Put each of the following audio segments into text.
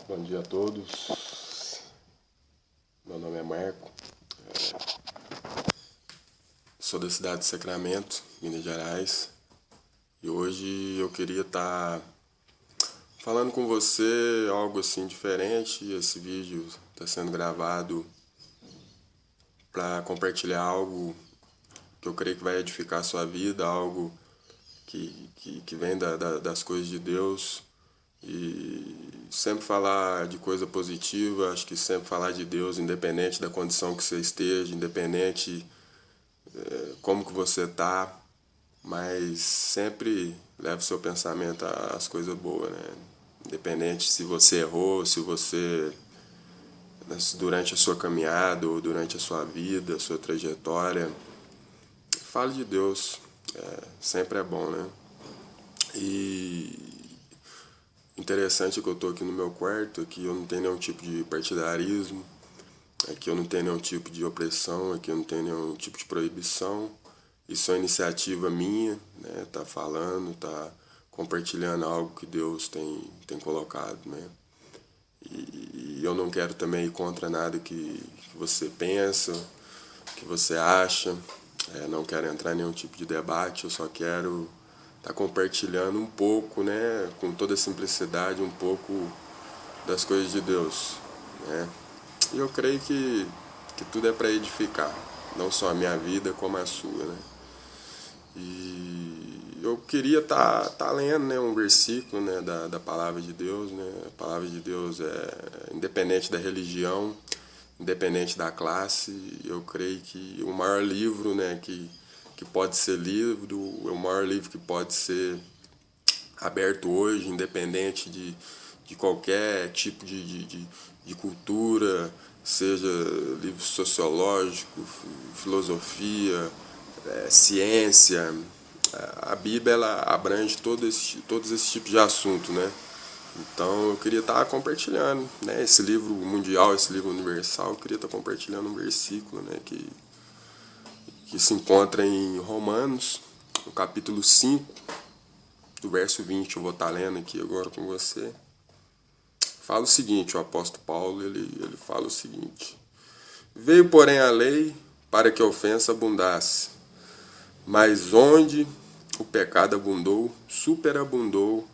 Bom dia a todos. Meu nome é Marco. Sou da cidade de Sacramento, Minas Gerais. E hoje eu queria estar falando com você algo assim diferente. Esse vídeo está sendo gravado para compartilhar algo que eu creio que vai edificar a sua vida, algo que vem das coisas de Deus. E sempre falar de coisa positiva, acho que sempre falar de Deus, independente da condição que você esteja, independente como que você tá, mas sempre leve seu pensamento às coisas boas, né? Independente se você errou, se você durante a sua caminhada ou durante a sua vida, a sua trajetória, fale de Deus, sempre é bom, né? E interessante que eu tô aqui no meu quarto, aqui eu não tenho nenhum tipo de partidarismo, aqui eu não tenho nenhum tipo de opressão, aqui eu não tenho nenhum tipo de proibição. Isso é uma iniciativa minha, né? Tá falando, tá compartilhando algo que Deus tem colocado, né? E eu não quero também ir contra nada que você pensa, que você acha. Não quero entrar em nenhum tipo de debate, eu só quero estar compartilhando um pouco, né, com toda simplicidade, um pouco das coisas de Deus, né? E eu creio que tudo é para edificar, não só a minha vida como a sua, né? E eu queria tá lendo, né, um versículo, né, da palavra de Deus, né? A palavra de Deus é independente da religião, independente da classe. Eu creio que o maior livro, né, que pode ser lido, é o maior livro que pode ser aberto hoje, independente de qualquer tipo de cultura, seja livro sociológico, filosofia, ciência. A Bíblia ela abrange todos esses tipos de assunto, né? Então eu queria estar compartilhando, né, esse livro mundial, esse livro universal. Eu queria estar compartilhando um versículo, né, que se encontra em Romanos, no capítulo 5, do verso 20. Eu vou estar lendo aqui agora com você. Fala o seguinte, o apóstolo Paulo, ele fala o seguinte: veio, porém, a lei para que a ofensa abundasse, mas onde o pecado abundou, superabundou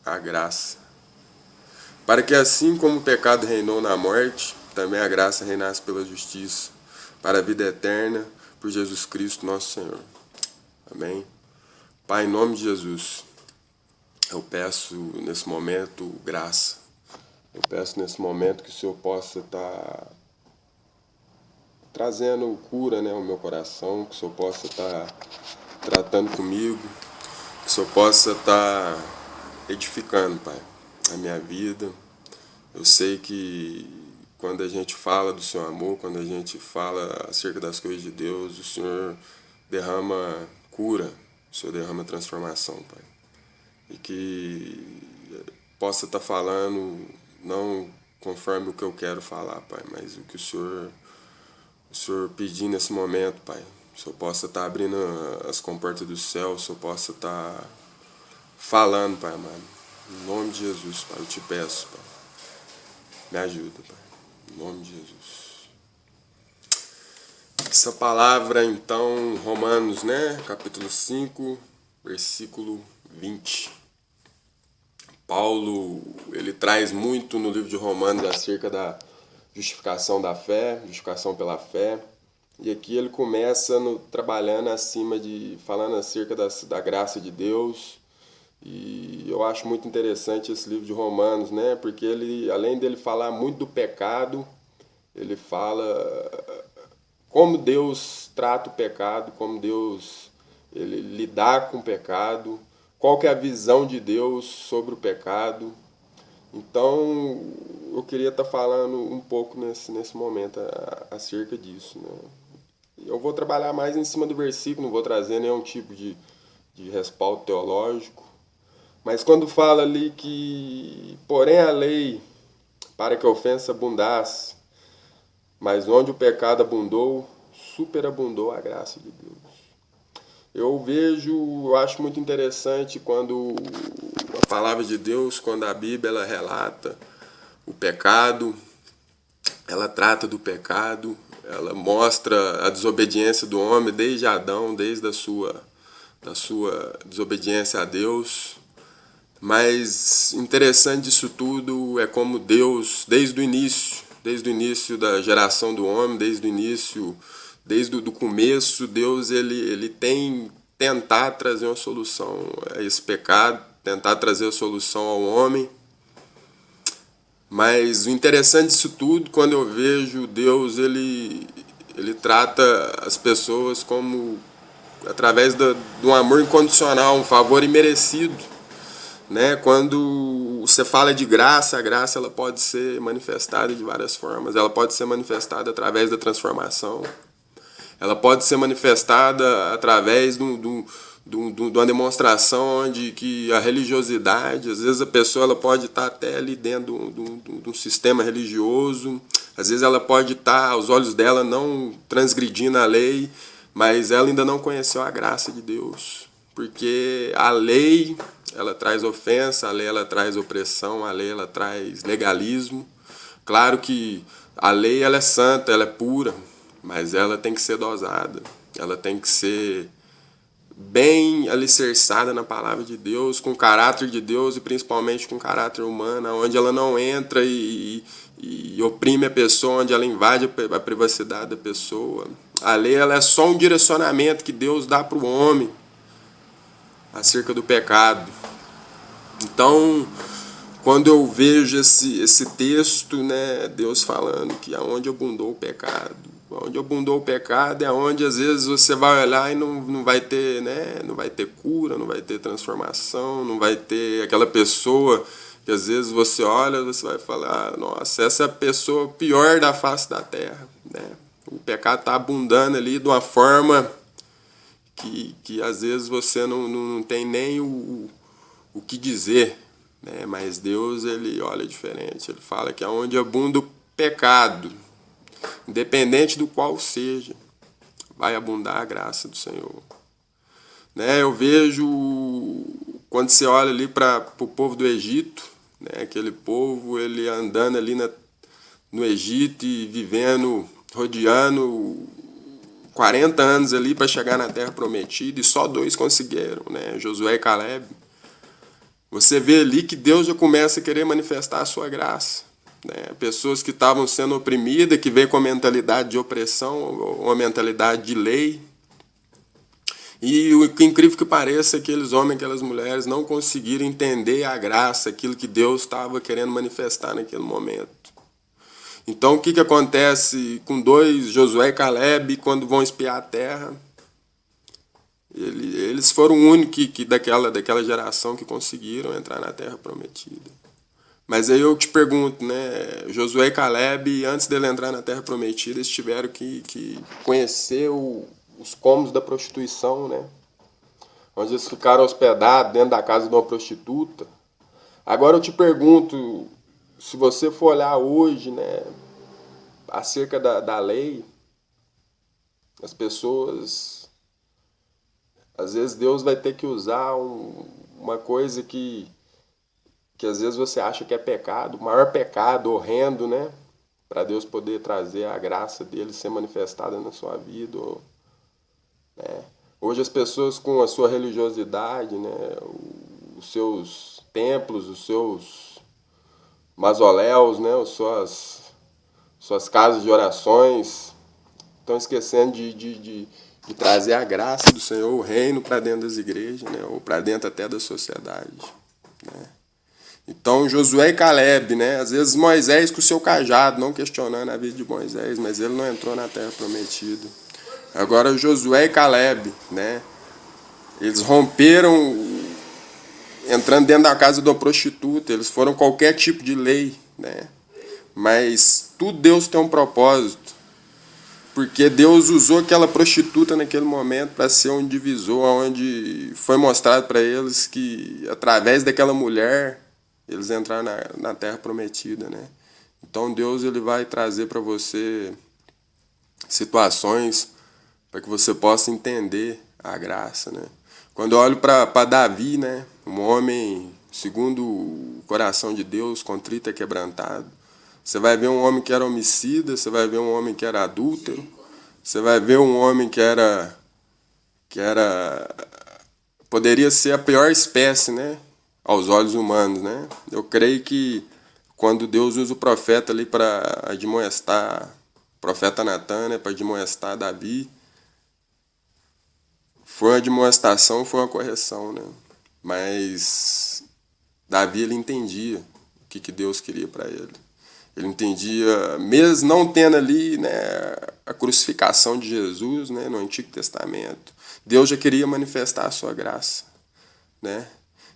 a graça. Para que assim como o pecado reinou na morte, também a graça reinasse pela justiça, para a vida eterna, por Jesus Cristo nosso Senhor. Amém? Pai, em nome de Jesus, eu peço nesse momento graça. Eu peço nesse momento que o Senhor possa estar trazendo cura, né, ao meu coração, que o Senhor possa estar tratando comigo, que o Senhor possa estar edificando, Pai, a minha vida. Eu sei que quando a gente fala do seu amor, quando a gente fala acerca das coisas de Deus, o Senhor derrama cura, o Senhor derrama transformação, Pai. E que possa estar falando não conforme o que eu quero falar, Pai, mas o que o Senhor pedir nesse momento, Pai. O Senhor possa estar abrindo as comportas do céu, o Senhor possa estar falando, Pai amado. Em nome de Jesus, Pai, eu te peço, Pai. Me ajuda, Pai. Em nome de Jesus. Essa palavra, então, Romanos, né? Capítulo 5, versículo 20. Paulo, ele traz muito no livro de Romanos acerca da justificação da fé, justificação pela fé. E aqui ele começa trabalhando falando acerca da graça de Deus. E eu acho muito interessante esse livro de Romanos, né? Porque ele, além dele falar muito do pecado, ele fala como Deus trata o pecado, como Deus ele lidar com o pecado, qual que é a visão de Deus sobre o pecado. Então, eu queria estar falando um pouco nesse momento acerca disso, né? Eu vou trabalhar mais em cima do versículo, não vou trazer nenhum tipo de respaldo teológico. Mas quando fala ali que, porém, a lei para que a ofensa abundasse, mas onde o pecado abundou, superabundou a graça de Deus. Eu acho muito interessante quando a palavra de Deus, quando a Bíblia ela relata o pecado, ela trata do pecado, ela mostra a desobediência do homem desde Adão, desde da sua desobediência a Deus. Mas interessante disso tudo é como Deus, desde o início da geração do homem, desde o começo, Deus ele tem tentar trazer uma solução a esse pecado, tentar trazer a solução ao homem. Mas o interessante disso tudo, quando eu vejo Deus, ele trata as pessoas como através de um amor incondicional, um favor imerecido, né? Quando você fala de graça, a graça ela pode ser manifestada de várias formas. Ela pode ser manifestada através da transformação. Ela pode ser manifestada através de uma demonstração onde que a religiosidade, às vezes a pessoa ela pode estar até ali dentro de um sistema religioso, às vezes ela pode estar, aos olhos dela, não transgredindo a lei, mas ela ainda não conheceu a graça de Deus. Porque a lei, ela traz ofensa, a lei ela traz opressão, a lei ela traz legalismo. Claro que a lei ela é santa, ela é pura, mas ela tem que ser dosada, ela tem que ser bem alicerçada na palavra de Deus, com o caráter de Deus e principalmente com o caráter humano, onde ela não entra e oprime a pessoa, onde ela invade a privacidade da pessoa. A lei ela é só um direcionamento que Deus dá para o homem acerca do pecado. Então, quando eu vejo esse texto, né, Deus falando que aonde abundou o pecado, onde abundou o pecado é onde às vezes você vai olhar e não vai ter, né, não vai ter cura, não vai ter transformação, não vai ter aquela pessoa que às vezes você olha, você vai falar, nossa, essa é a pessoa pior da face da terra, né? O pecado está abundando ali de uma forma que às vezes você não tem nem o que dizer, né? Mas Deus ele olha diferente, ele fala que aonde abunda o pecado, independente do qual seja, vai abundar a graça do Senhor. Né? Eu vejo, quando você olha ali para o povo do Egito, né? Aquele povo ele andando ali no Egito e vivendo, rodeando 40 anos ali para chegar na Terra Prometida, e só 2 conseguiram, né? Josué e Caleb. Você vê ali que Deus já começa a querer manifestar a sua graça. Né? Pessoas que estavam sendo oprimidas, que veio com a mentalidade de opressão, uma mentalidade de lei. E o que incrível que pareça, aqueles homens, aquelas mulheres não conseguiram entender a graça, aquilo que Deus estava querendo manifestar naquele momento. Então o que acontece com Josué e Caleb, quando vão espiar a terra? Eles foram o único daquela geração que conseguiram entrar na Terra Prometida. Mas aí eu te pergunto, né? Josué e Caleb, antes dele entrar na Terra Prometida, eles tiveram que conhecer os cômodos da prostituição, né? Onde eles ficaram hospedados dentro da casa de uma prostituta. Agora eu te pergunto, se você for olhar hoje, né, acerca da lei, as pessoas, às vezes Deus vai ter que usar uma coisa que às vezes você acha que é pecado, o maior pecado, horrendo, né? Para Deus poder trazer a graça dele ser manifestada na sua vida. Né? Hoje as pessoas com a sua religiosidade, né? Os seus templos, os seus mausoléus, né? As suas casas de orações, estão esquecendo de trazer a graça do Senhor, o reino, para dentro das igrejas, né? Ou para dentro até da sociedade. Né? Então, Josué e Caleb, né? Às vezes Moisés com o seu cajado, não questionando a vida de Moisés, mas ele não entrou na Terra Prometida. Agora, Josué e Caleb, né? Eles romperam, entrando dentro da casa de uma prostituta, eles foram qualquer tipo de lei, né? Mas tudo Deus tem um propósito, porque Deus usou aquela prostituta naquele momento para ser um divisor, onde foi mostrado para eles que, através daquela mulher, eles entraram na Terra Prometida, né? Então Deus ele vai trazer para você situações para que você possa entender a graça, né? Quando eu olho para Davi, né? Um homem segundo o coração de Deus, contrito e quebrantado. Você vai ver um homem que era homicida, você vai ver um homem que era adúltero, você vai ver um homem que poderia ser a pior espécie, né, aos olhos humanos, né? Eu creio que quando Deus usa o profeta ali para admoestar, o profeta Natan, né, para admoestar Davi, foi uma admoestação, foi uma correção, né? Mas Davi, ele entendia o que Deus queria para ele. Ele entendia, mesmo não tendo ali, né, a crucificação de Jesus, né, no Antigo Testamento, Deus já queria manifestar a sua graça, né?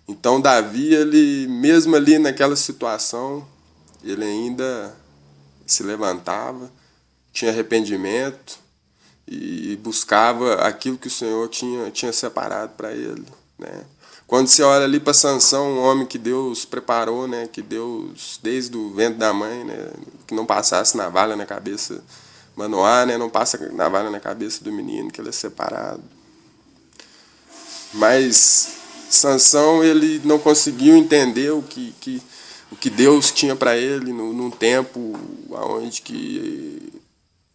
Então Davi, ele mesmo ali naquela situação, ele ainda se levantava, tinha arrependimento e buscava aquilo que o Senhor tinha separado para ele, né? Quando você olha ali para Sansão, um homem que Deus preparou, né, que Deus, desde o ventre da mãe, né, que não passasse navalha na cabeça Manoá, né, não passa navalha na cabeça do menino, que ele é separado. Mas Sansão, ele não conseguiu entender o que Deus tinha para ele num tempo onde que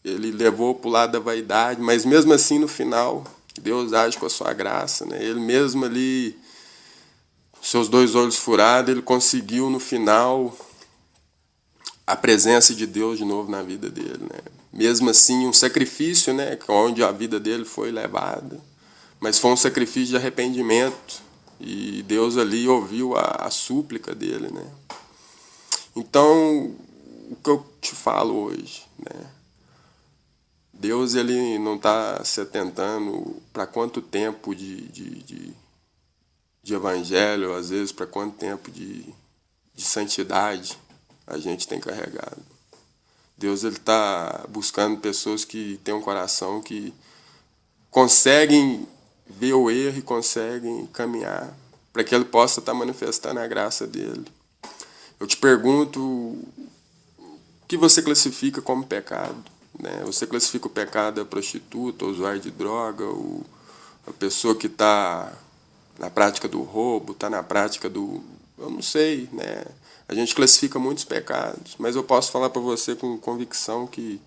ele levou para o lado da vaidade, mas mesmo assim no final Deus age com a sua graça, né? Ele mesmo ali, seus 2 olhos furados, ele conseguiu no final a presença de Deus de novo na vida dele, né? Mesmo assim um sacrifício, né, onde a vida dele foi levada, mas foi um sacrifício de arrependimento e Deus ali ouviu a súplica dele, né? Então, o que eu te falo hoje, né? Deus, ele não está se atentando para quanto tempo de evangelho, às vezes para quanto tempo de santidade a gente tem carregado. Deus, ele está buscando pessoas que têm um coração que conseguem ver o erro e conseguem caminhar para que ele possa estar manifestando a graça dele. Eu te pergunto, o que você classifica como pecado? Né? Você classifica o pecado a prostituta, o usuário de droga, a pessoa que está na prática do roubo, está na prática do... eu não sei, né? A gente classifica muitos pecados, mas eu posso falar para você com convicção que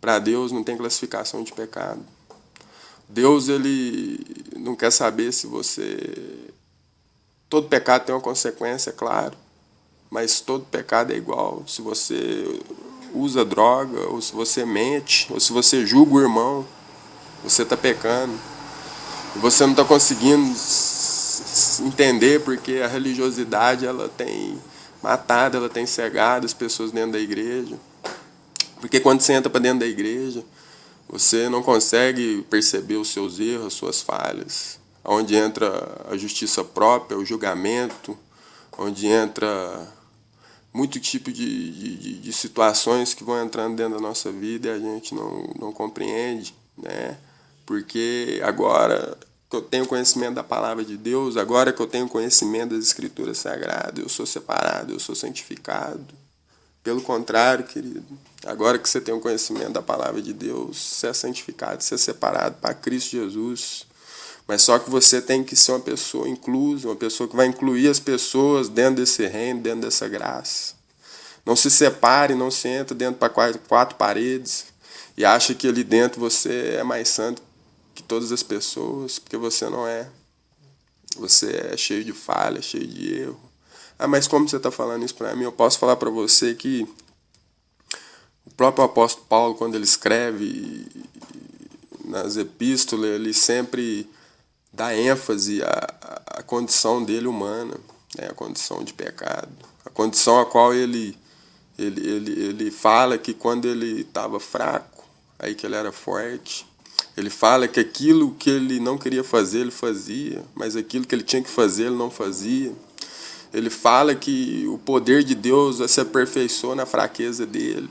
para Deus não tem classificação de pecado. Deus, ele não quer saber se você... todo pecado tem uma consequência, claro, mas todo pecado é igual. Se você usa droga, ou se você mente, ou se você julga o irmão, você está pecando. E você não está conseguindo entender porque a religiosidade, ela tem matado, ela tem cegado as pessoas dentro da igreja. Porque quando você entra para dentro da igreja, você não consegue perceber os seus erros, as suas falhas. Onde entra a justiça própria, o julgamento, onde entra muito tipo de situações que vão entrando dentro da nossa vida e a gente não compreende, né? Porque agora que eu tenho conhecimento da palavra de Deus, agora que eu tenho conhecimento das Escrituras Sagradas, eu sou separado, eu sou santificado. Pelo contrário, querido, agora que você tem o conhecimento da palavra de Deus, você é santificado, você é separado para Cristo Jesus. Mas só que você tem que ser uma pessoa inclusa, uma pessoa que vai incluir as pessoas dentro desse reino, dentro dessa graça. Não se separe, não se entra dentro para 4 paredes e acha que ali dentro você é mais santo que todas as pessoas, porque você não é. Você é cheio de falha, cheio de erro. Ah, mas como você está falando isso para mim? Eu posso falar para você que o próprio apóstolo Paulo, quando ele escreve nas epístolas, ele sempre dá ênfase à condição dele humana, né? A condição de pecado, a condição a qual ele fala que quando ele estava fraco, aí que ele era forte. Ele fala que aquilo que ele não queria fazer, ele fazia, mas aquilo que ele tinha que fazer, ele não fazia. Ele fala que o poder de Deus se aperfeiçoa na fraqueza dele.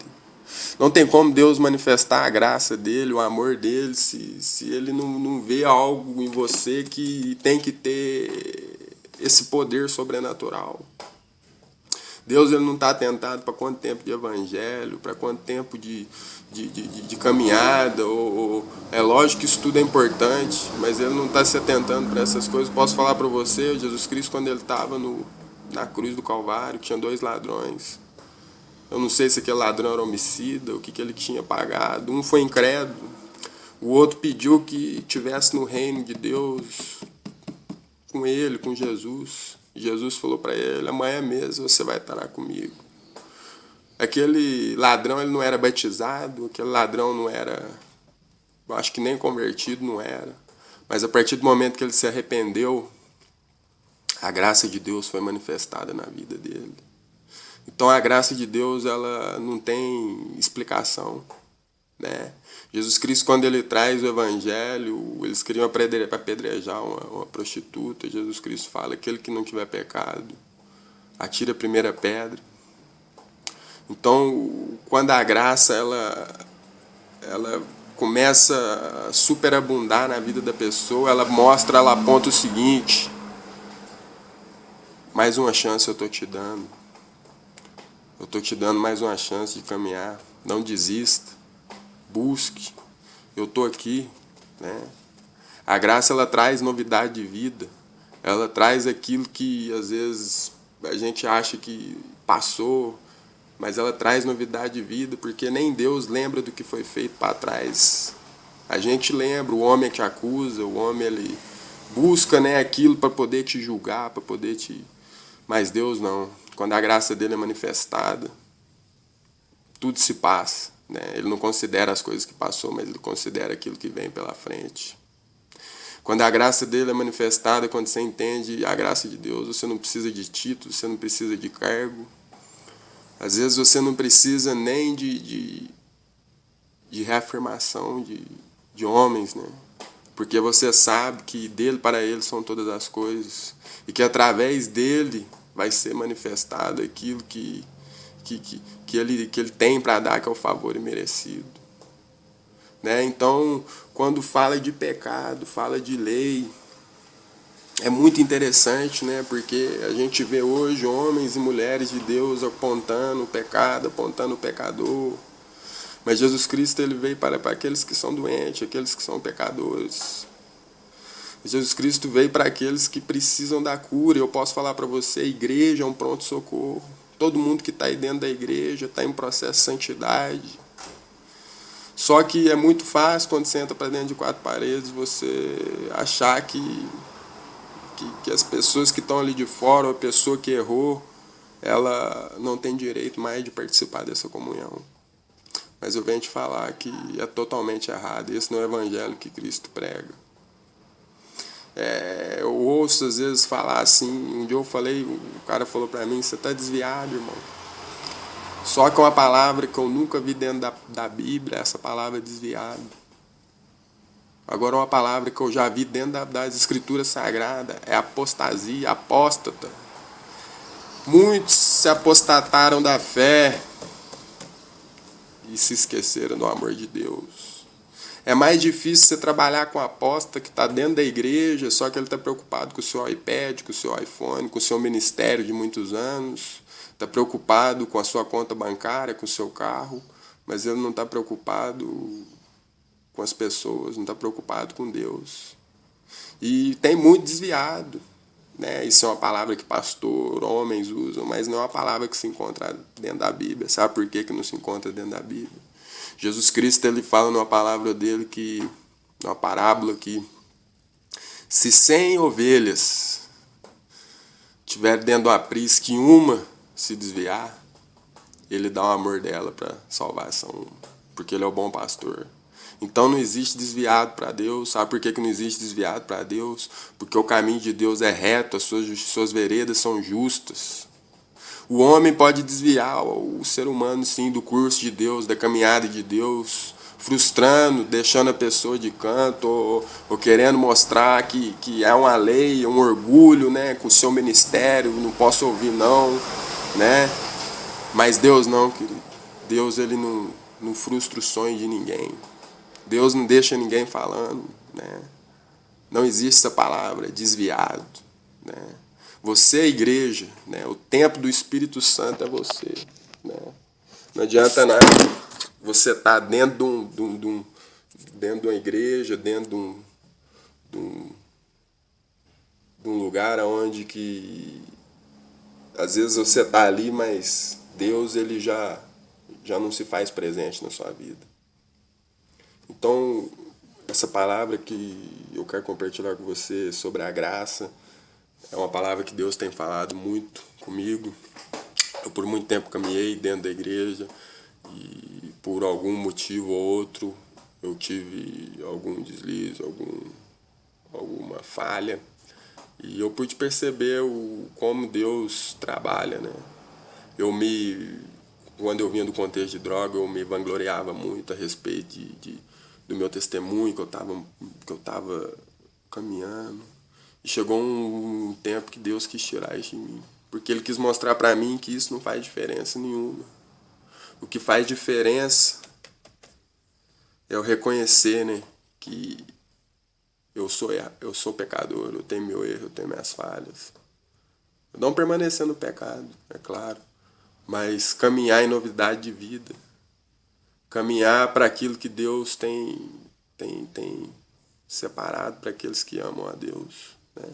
Não tem como Deus manifestar a graça dele, o amor dele, se ele não vê algo em você que tem que ter esse poder sobrenatural. Deus, ele não está atentado para quanto tempo de evangelho, para quanto tempo de caminhada. É lógico que isso tudo é importante, mas ele não está se atentando para essas coisas. Posso falar para você, Jesus Cristo, quando ele estava na cruz do Calvário, tinha 2 ladrões. Eu não sei se aquele ladrão era homicida, o que ele tinha pagado. Um foi incrédulo, o outro pediu que tivesse no reino de Deus com ele, com Jesus. Jesus falou para ele: amanhã mesmo você vai estar lá comigo. Aquele ladrão, ele não era batizado, aquele ladrão não era, eu acho que nem convertido não era. Mas a partir do momento que ele se arrependeu, a graça de Deus foi manifestada na vida dele. Então a graça de Deus, ela não tem explicação, né? Jesus Cristo, quando ele traz o evangelho, eles queriam apedrejar uma prostituta. Jesus Cristo fala: aquele que não tiver pecado, atira a primeira pedra. Então, quando a graça ela começa a superabundar na vida da pessoa, ela aponta o seguinte: mais uma chance eu estou te dando. Eu estou te dando mais uma chance de caminhar. Não desista. Busque. Eu estou aqui, né? A graça, ela traz novidade de vida. Ela traz aquilo que às vezes a gente acha que passou, mas ela traz novidade de vida, porque nem Deus lembra do que foi feito para trás. A gente lembra, o homem te acusa, o homem ele busca, né, aquilo para poder te julgar, para poder te... Mas Deus não. Quando a graça dele é manifestada, tudo se passa, né? Ele não considera as coisas que passou, mas ele considera aquilo que vem pela frente. Quando a graça dele é manifestada, quando você entende a graça de Deus, você não precisa de título, você não precisa de cargo. Às vezes você não precisa nem de reafirmação de homens, né? Porque você sabe que dele para ele são todas as coisas. E que através dele vai ser manifestado aquilo que ele tem para dar, que é o favor imerecido. Né? Então, quando fala de pecado, fala de lei, é muito interessante, né? Porque a gente vê hoje homens e mulheres de Deus apontando o pecado, apontando o pecador. Mas Jesus Cristo, ele veio para aqueles que são doentes, aqueles que são pecadores. Jesus Cristo veio para aqueles que precisam da cura. Eu posso falar para você, a igreja é um pronto-socorro. Todo mundo que está aí dentro da igreja está em processo de santidade. Só que é muito fácil, quando você entra para dentro de 4 paredes, você achar que as pessoas que estão ali de fora, ou a pessoa que errou, ela não tem direito mais de participar dessa comunhão. Mas eu venho te falar que é totalmente errado. Esse não é o evangelho que Cristo prega. Eu ouço às vezes falar assim, um dia eu falei, o cara falou para mim: você está desviado, irmão. Só que uma palavra que eu nunca vi dentro da Bíblia, essa palavra desviado. Agora uma palavra que eu já vi dentro das Escrituras Sagradas é apostasia, apóstata. Muitos se apostataram da fé e se esqueceram do amor de Deus. É mais difícil você trabalhar com um apóstata que está dentro da igreja, só que ele está preocupado com o seu iPad, com o seu iPhone, com o seu ministério de muitos anos, está preocupado com a sua conta bancária, com o seu carro, mas ele não está preocupado com as pessoas, não está preocupado com Deus. E tem muito desviado, né? Isso é uma palavra que pastor, homens usam, mas não é uma palavra que se encontra dentro da Bíblia. Sabe por que não se encontra dentro da Bíblia? Jesus Cristo, ele fala numa palavra dele, numa parábola, que se 100 ovelhas tiver dentro de uma aprisca e uma se desviar, ele dá o amor dela para salvar essa uma, porque ele é o bom pastor. Então não existe desviado para Deus. Sabe por que não existe desviado para Deus? Porque o caminho de Deus é reto, as suas veredas são justas. O homem pode desviar o ser humano, sim, do curso de Deus, da caminhada de Deus, frustrando, deixando a pessoa de canto, ou querendo mostrar que é uma lei, um orgulho, né, com o seu ministério, não posso ouvir não, né? Mas Deus não, querido. Deus, ele não frustra o sonho de ninguém. Deus não deixa ninguém falando, né? Não existe essa palavra, desviado, né? Você é igreja, né? O templo do Espírito Santo é você, né? Não adianta nada você estar dentro dentro de uma igreja, dentro de um lugar onde que Às vezes você tá ali, mas Deus ele já não se faz presente na sua vida. Então, essa palavra que eu quero compartilhar com você sobre a graça é uma palavra que Deus tem falado muito comigo. Eu por muito tempo caminhei dentro da igreja e por algum motivo ou outro eu tive algum deslize, alguma falha. E eu pude perceber como Deus trabalha, né? Quando eu vinha do contexto de droga, eu me vangloriava muito a respeito do meu testemunho, que eu tava caminhando. E chegou um tempo que Deus quis tirar isso de mim. Porque Ele quis mostrar pra mim que isso não faz diferença nenhuma. O que faz diferença é eu reconhecer, né, que eu sou pecador, eu tenho meu erro, eu tenho minhas falhas. Não permanecer no pecado, é claro, mas caminhar em novidade de vida. Caminhar para aquilo que Deus tem separado para aqueles que amam a Deus, né?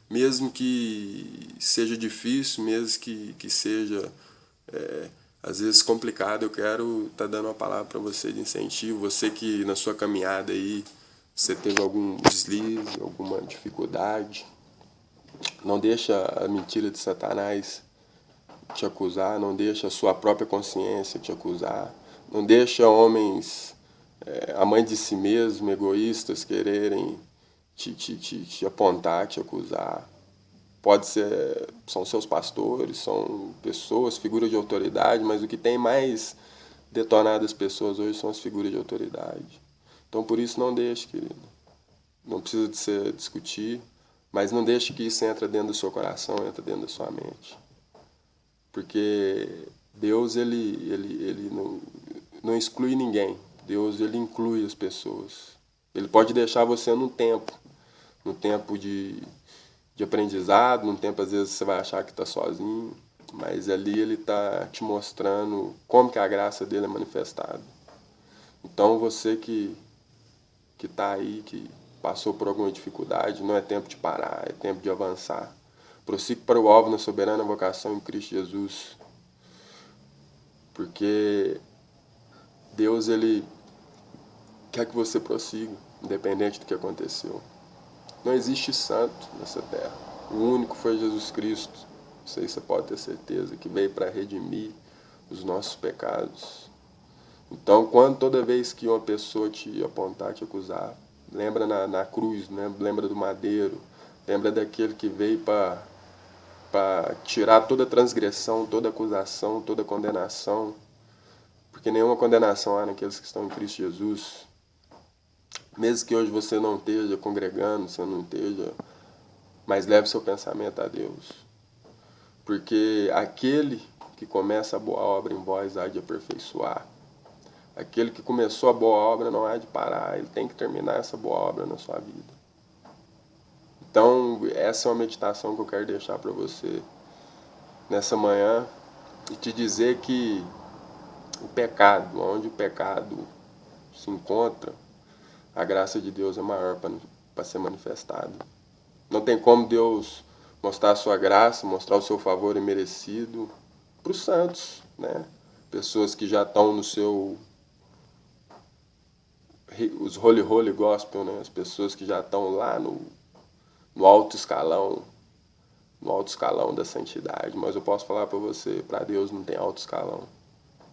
Mesmo que seja difícil, mesmo que seja às vezes complicado, eu quero estar dando uma palavra para você de incentivo. Você que na sua caminhada aí, você teve algum deslize, alguma dificuldade, não deixa a mentira de Satanás te acusar, não deixa a sua própria consciência te acusar, não deixa homens amantes de si mesmo, egoístas, quererem te apontar, te acusar. Pode ser, são seus pastores, são pessoas, figuras de autoridade, mas o que tem mais detonado as pessoas hoje são as figuras de autoridade. Então por isso não deixe, querido. Não precisa de se discutir, mas não deixe que isso entre dentro do seu coração, entre dentro da sua mente. Porque Deus ele não exclui ninguém. Deus ele inclui as pessoas. Ele pode deixar você num tempo de aprendizado, num tempo às vezes você vai achar que está sozinho, mas ali ele está te mostrando como que a graça dele é manifestada. Então você que está aí, que passou por alguma dificuldade, não é tempo de parar, é tempo de avançar. Prossiga para o alvo na soberana vocação em Cristo Jesus. Porque Deus ele quer que você prossiga, independente do que aconteceu. Não existe santo nessa terra. O único foi Jesus Cristo. Isso aí você pode ter certeza, que veio para redimir os nossos pecados. Então, toda vez que uma pessoa te apontar, te acusar, lembra na cruz, né? Lembra do madeiro, lembra daquele que veio para tirar toda transgressão, toda acusação, toda condenação, porque nenhuma condenação há naqueles que estão em Cristo Jesus. Mesmo que hoje você não esteja congregando, você não esteja, mas leve seu pensamento a Deus, porque aquele que começa a boa obra em vós há de aperfeiçoar. Aquele que começou a boa obra não há de parar, ele tem que terminar essa boa obra na sua vida. Então, essa é uma meditação que eu quero deixar para você nessa manhã e te dizer que o pecado, onde o pecado se encontra, a graça de Deus é maior para ser manifestada. Não tem como Deus mostrar a sua graça, mostrar o seu favor imerecido para os santos, né? Pessoas que já estão no seu os holy gospel, né? As pessoas que já estão lá no alto escalão, da santidade. Mas eu posso falar para você, para Deus não tem alto escalão.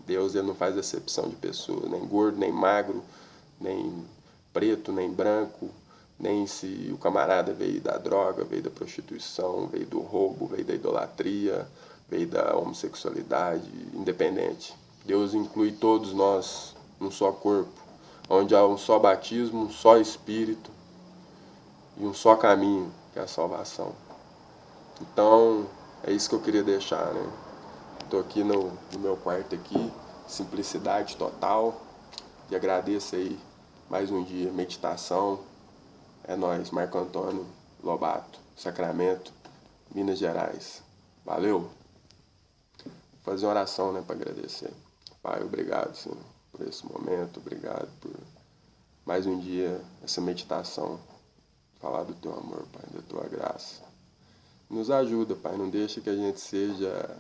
Deus ele não faz acepção de pessoa, nem gordo, nem magro, nem preto, nem branco, nem se o camarada veio da droga, veio da prostituição, veio do roubo, veio da idolatria, veio da homossexualidade, independente. Deus inclui todos nós num só corpo, onde há um só batismo, um só Espírito e um só caminho, que é a salvação. Então, é isso que eu queria deixar, né? Estou aqui no meu quarto aqui, simplicidade total, e agradeço aí mais um dia, meditação. É nóis, Marco Antônio Lobato, Sacramento, Minas Gerais. Valeu! Vou fazer uma oração, né, para agradecer. Pai, obrigado, Senhor, por esse momento, obrigado por mais um dia, essa meditação, falar do teu amor, Pai, da tua graça. Nos ajuda, Pai. Não deixa que a gente seja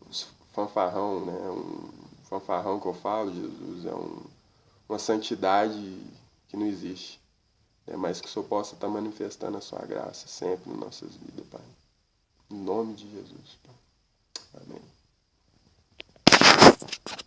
os fanfarrão, né? Um fanfarrão que eu falo, Jesus, é uma santidade que não existe. Mas que o Senhor possa estar manifestando a sua graça sempre nas nossas vidas, Pai. Em nome de Jesus, Pai. Amém.